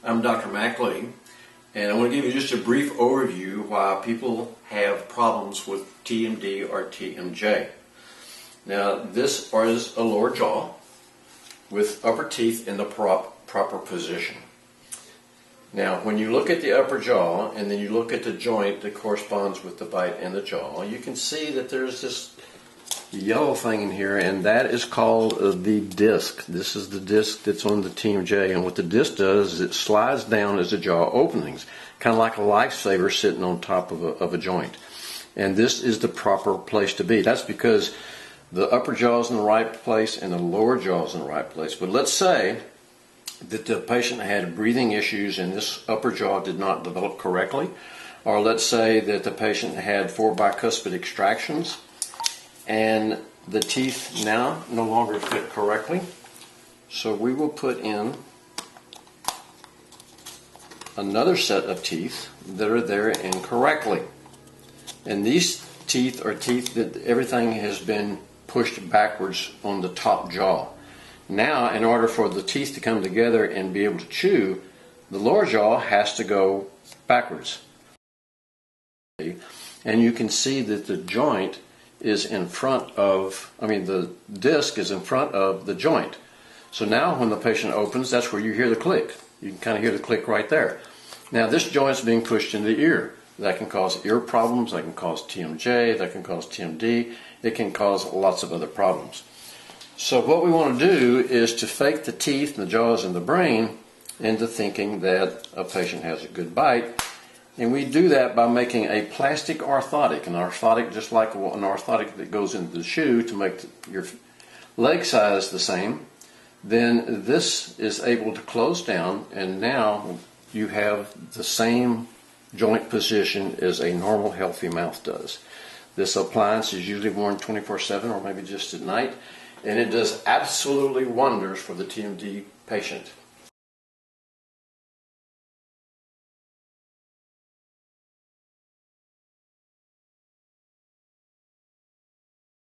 I'm Dr. Mackley, and I want to give you just a brief overview why people have problems with TMD or TMJ. Now, this is a lower jaw with upper teeth in the proper position. Now, when you look at the upper jaw and then you look at the joint that corresponds with the bite in the jaw, you can see that there's this yellow thing in here, and that is called the disc. This is the disc that's on the TMJ, and what the disc does is it slides down as the jaw openings, kind of like a lifesaver sitting on top of a joint. And this is the proper place to be. That's because the upper jaw is in the right place and the lower jaw is in the right place. But let's say that the patient had breathing issues and this upper jaw did not develop correctly, or let's say that the patient had 4 bicuspid extractions and the teeth now no longer fit correctly. So we will put in another set of teeth that are there incorrectly. And these teeth are teeth that everything has been pushed backwards on the top jaw. Now, in order for the teeth to come together and be able to chew, the lower jaw has to go backwards. And you can see that the joint is in front of, the disc is in front of the joint. So now when the patient opens, that's where you hear the click. You can kind of hear the click right there. Now this joint's being pushed in the ear. That can cause ear problems, that can cause TMJ, that can cause TMD, it can cause lots of other problems. So what we want to do is to fake the teeth and the jaws and the brain into thinking that a patient has a good bite. And we do that by making a plastic orthotic, an orthotic just like an orthotic that goes into the shoe to make your leg size the same. Then this is able to close down, and now you have the same joint position as a normal healthy mouth does. This appliance is usually worn 24/7 or maybe just at night, and it does absolutely wonders for the TMD patient.